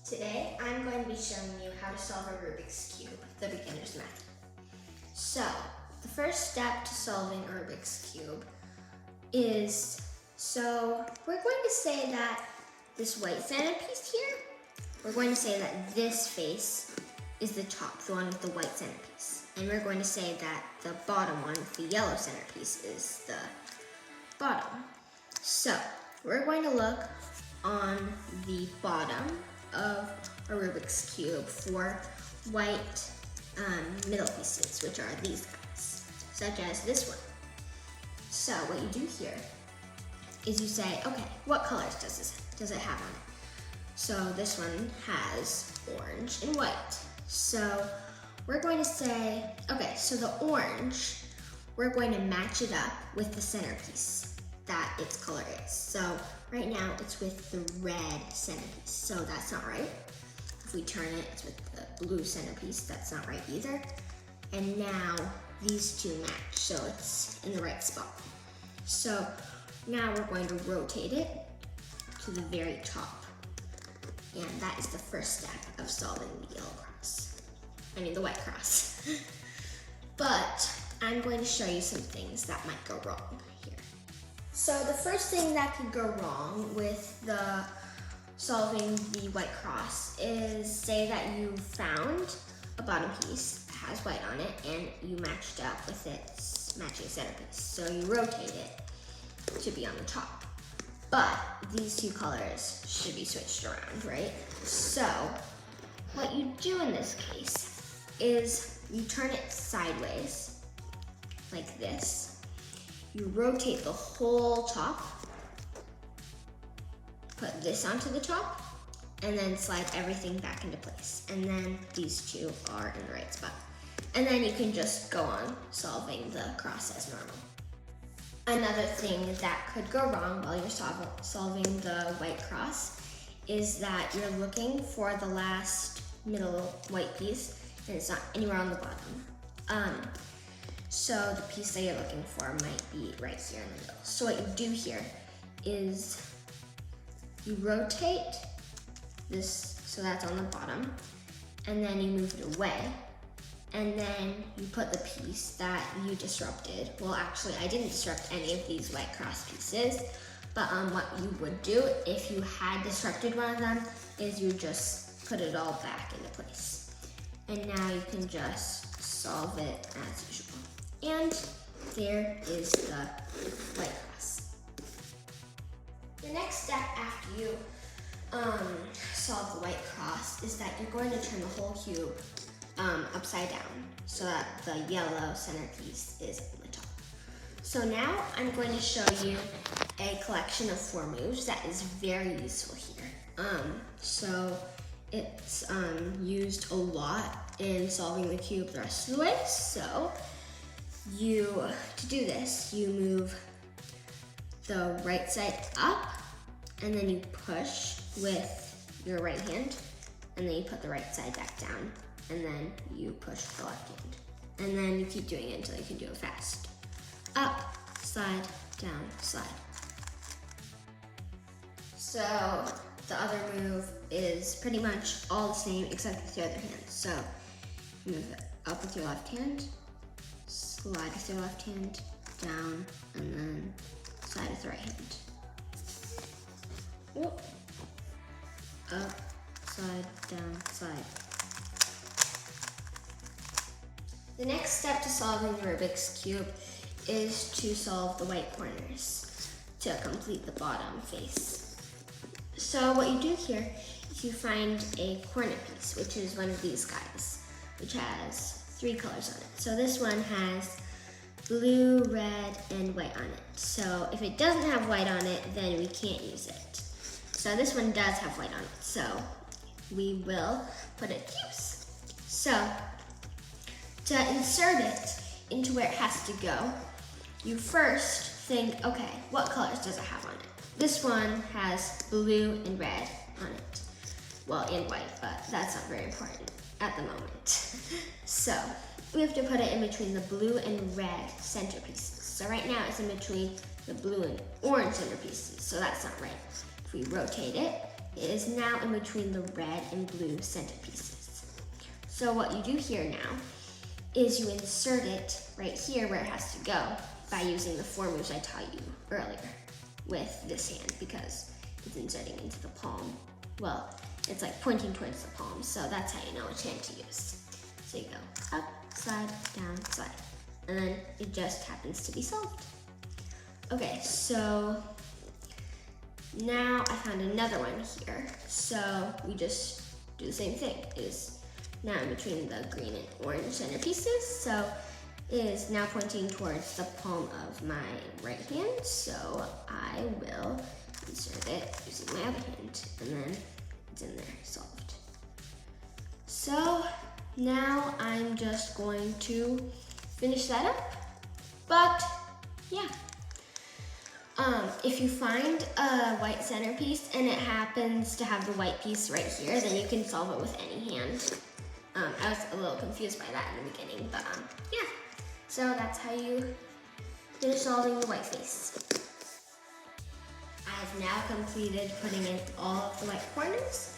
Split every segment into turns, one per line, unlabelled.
Today, I'm going to be showing you how to solve a Rubik's Cube, the beginner's method. So, the first step to solving a Rubik's Cube is, we're going to say that this white centerpiece here, we're going to say that this face is the top, the one with the white centerpiece. And we're going to say that the bottom one, the yellow centerpiece, is the bottom. So, we're going to look on the bottom of a Rubik's Cube for white middle pieces, which are these guys, such as this one. So what you do here is you say, okay, what colors does it have on it? So this one has orange and white. So we're going to say, okay, so the orange, we're going to match it up with the centerpiece that its color is. So right now it's with the red centerpiece, so that's not right. If we turn it, it's with the blue centerpiece, that's not right either. And now these two match, so it's in the right spot. So now we're going to rotate it to the very top. And that is the first step of solving the the white cross. But I'm going to show you some things that might go wrong here. So the first thing that could go wrong with solving the white cross is, say that you found a bottom piece that has white on it and you matched up with its matching centerpiece. So you rotate it to be on the top. But these two colors should be switched around, right? So what you do in this case is you turn it sideways, like this. You rotate the whole top, put this onto the top, and then slide everything back into place. And then these two are in the right spot. And then you can just go on solving the cross as normal. Another thing that could go wrong while you're solving the white cross is that you're looking for the last middle white piece and it's not anywhere on the bottom. So the piece that you're looking for might be right here in the middle. So what you do here is you rotate this so that's on the bottom, and then you move it away, and then you put the piece that you disrupted. Well, actually, I didn't disrupt any of these white cross pieces, but what you would do if you had disrupted one of them is you just put it all back into place. And now you can just solve it as usual. And there is the white cross. The next step after you solve the white cross is that you're going to turn the whole cube upside down so that the yellow centerpiece is on the top. So now I'm going to show you a collection of 4 moves that is very useful here. So it's used a lot in solving the cube the rest of the way. So to do this, you move the right side up, and then you push with your right hand, and then you put the right side back down, and then you push with the left hand. And then you keep doing it until you can do it fast. Up, slide, down, slide. So the other move is pretty much all the same except with your other hand. So move it up with your left hand, slide with your left hand, down, and then slide with the right hand. Whoop. Up, slide, down, slide. The next step to solving the Rubik's Cube is to solve the white corners to complete the bottom face. So what you do here is you find a corner piece, which is one of these guys, which has 3 colors on it. So this one has blue, red, and white on it. So if it doesn't have white on it, then we can't use it. So this one does have white on it, so we will put it to use. So to insert it into where it has to go, you first think, okay, what colors does it have on it? This one has blue and red on it. Well, and white, but that's not very important at the moment. So we have to put it in between the blue and red centerpieces. So right now it's in between the blue and orange centerpieces, so that's not right. If we rotate it, it is now in between the red and blue center pieces. So what you do here now is you insert it right here where it has to go by using the 4 moves I taught you earlier with this hand, because it's inserting into the palm. Well, it's like pointing towards the palm, so that's how you know which hand to use. So you go up, slide, down, slide, and then it just happens to be solved. Okay, so now I found another one here. So we just do the same thing. It is now in between the green and orange centerpieces. So it is now pointing towards the palm of my right hand. So I will insert it using my other hand, and then it's in there, solved. So now I'm just going to finish that up. But yeah. If you find a white centerpiece and it happens to have the white piece right here, then you can solve it with any hand. I was a little confused by that in the beginning, but yeah. So that's how you finish solving the white face. I've now completed putting in all of the white corners,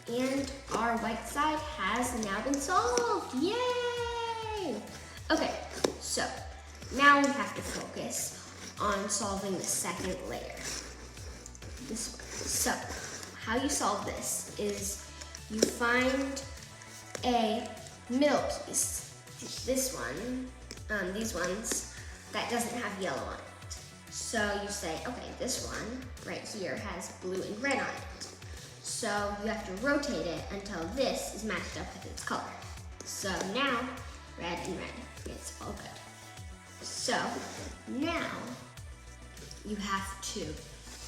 and our white side has now been solved. Yay! Okay, so now we have to focus on solving the second layer, this one. So, how you solve this is you find a middle piece, this one, these ones, that doesn't have yellow on it. So you say, okay, this one right here has blue and red on it. So you have to rotate it until this is matched up with its color. So now, red and red, it's all good. So now, you have to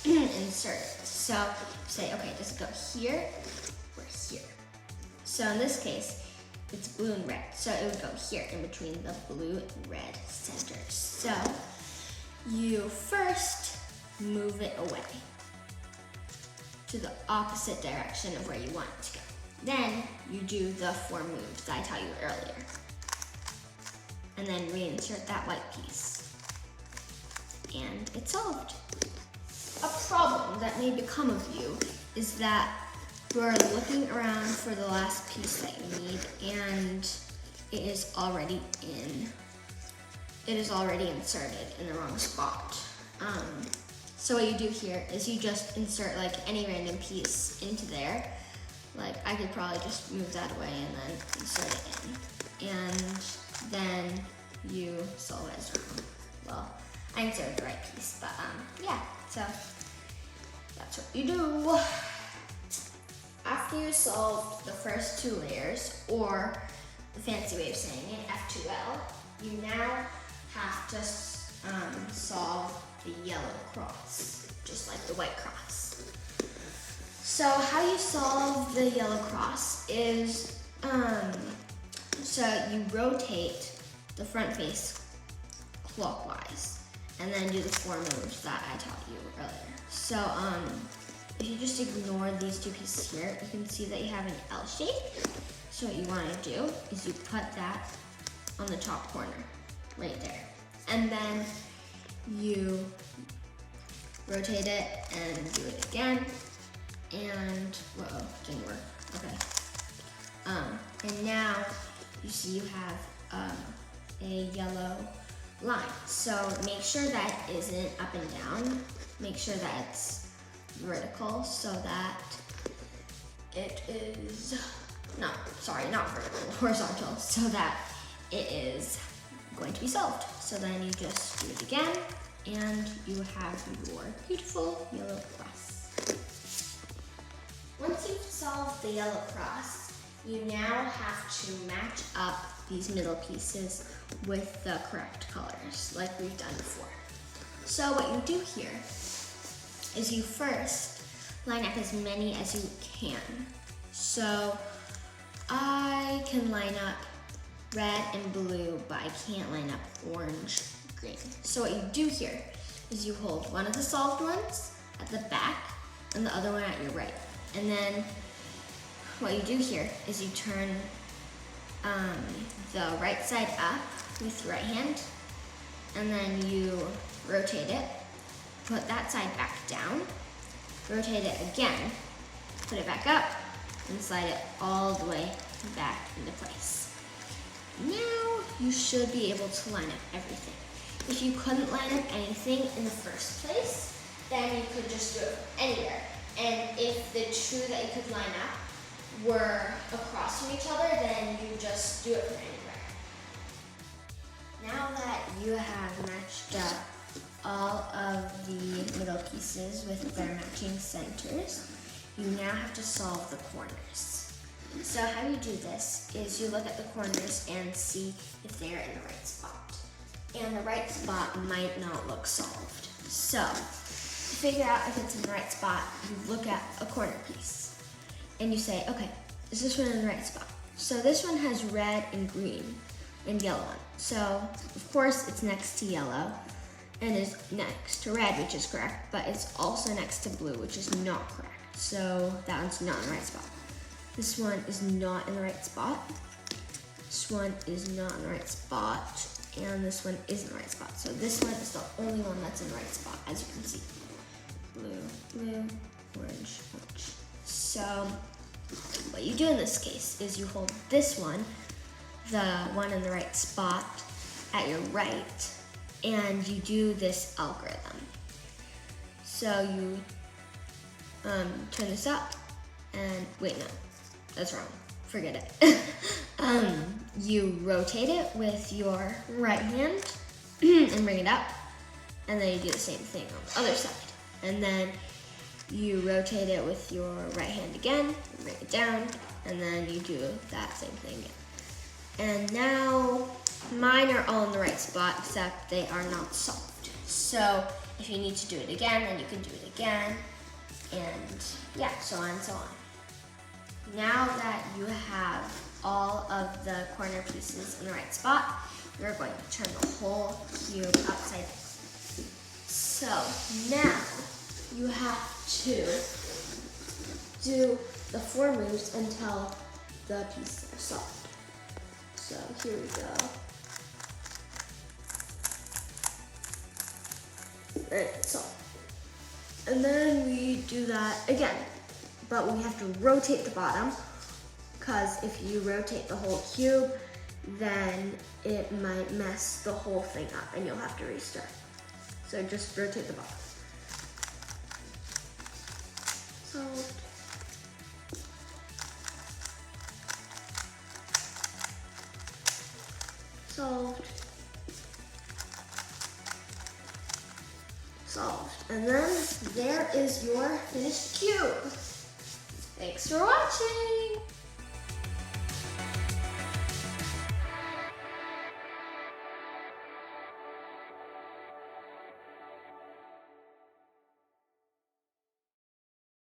insert it. So say, okay, does it go here or here? So in this case, it's blue and red. So it would go here in between the blue and red centers. So you first move it away to the opposite direction of where you want it to go. Then you do the 4 moves that I taught you earlier. And then reinsert that white piece. And it's solved. A problem that may become of you is that you're looking around for the last piece that you need, and it is already inserted in the wrong spot. So what you do here is you just insert like any random piece into there. Like I could probably just move that away and then insert it in, and then you solve it as well. Well, I inserted the right piece, but yeah, so that's what you do. After you solved the first 2 layers, or the fancy way of saying it, F2L, you now have to solve the yellow cross, just like the white cross. So how you solve the yellow cross is, so you rotate the front face clockwise, and then do the 4 moves that I taught you earlier. So if you just ignore these 2 pieces here, you can see that you have an L shape. So what you want to do is you put that on the top corner, right there. And then you rotate it and do it again. And, whoa, didn't work, okay. And now you see you have a yellow line. So make sure that isn't up and down. Make sure that it's vertical so that it is, not vertical, horizontal, so that it is going to be solved. So then you just do it again, and you have your beautiful yellow cross. Once you've solved the yellow cross, you now have to match up these middle pieces with the correct colors, like we've done before. So what you do here is you first line up as many as you can. So I can line up red and blue, but I can't line up orange, green. So what you do here is you hold one of the solved ones at the back and the other one at your right. And then what you do here is you turn the right side up with your right hand, and then you rotate it, put that side back down, rotate it again, put it back up, and slide it all the way back into place. Now you should be able to line up everything. If you couldn't line up anything in the first place, then you could just do it anywhere. And if the two that you could line up were across from each other, then you just do it from anywhere. Now that you have matched up all of the middle pieces with their matching centers, you now have to solve the corners. So how you do this is you look at the corners and see if they are in the right spot. And the right spot might not look solved. So to figure out if it's in the right spot, you look at a corner piece and you say, okay, is this one in the right spot? So this one has red and green and yellow on it. So of course it's next to yellow and is next to red, which is correct, but it's also next to blue, which is not correct. So that one's not in the right spot. This one is not in the right spot. This one is not in the right spot. And this one is in the right spot. So this one is the only one that's in the right spot, as you can see. Blue, blue, orange, orange. So what you do in this case is you hold this one, the one in the right spot, at your right, and you do this algorithm. So you turn this up, and wait, no, that's wrong. Forget it. You rotate it with your right hand and bring it up, and then you do the same thing on the other side. And then you rotate it with your right hand again, and bring it down, and then you do that same thing again. And now mine are all in the right spot, except they are not solved. So if you need to do it again, then you can do it again, and yeah, so on and so on. Now that you have all of the corner pieces in the right spot, you're going to turn the whole cube upside down. So now you have to do the 4 moves until the pieces are solved. So here we go. And it's solved. And then we do that again. But we have to rotate the bottom, because if you rotate the whole cube, then it might mess the whole thing up and you'll have to restart. So just rotate the bottom. Solved. Solved. Solved. And then there is your finished cube. Thanks for watching!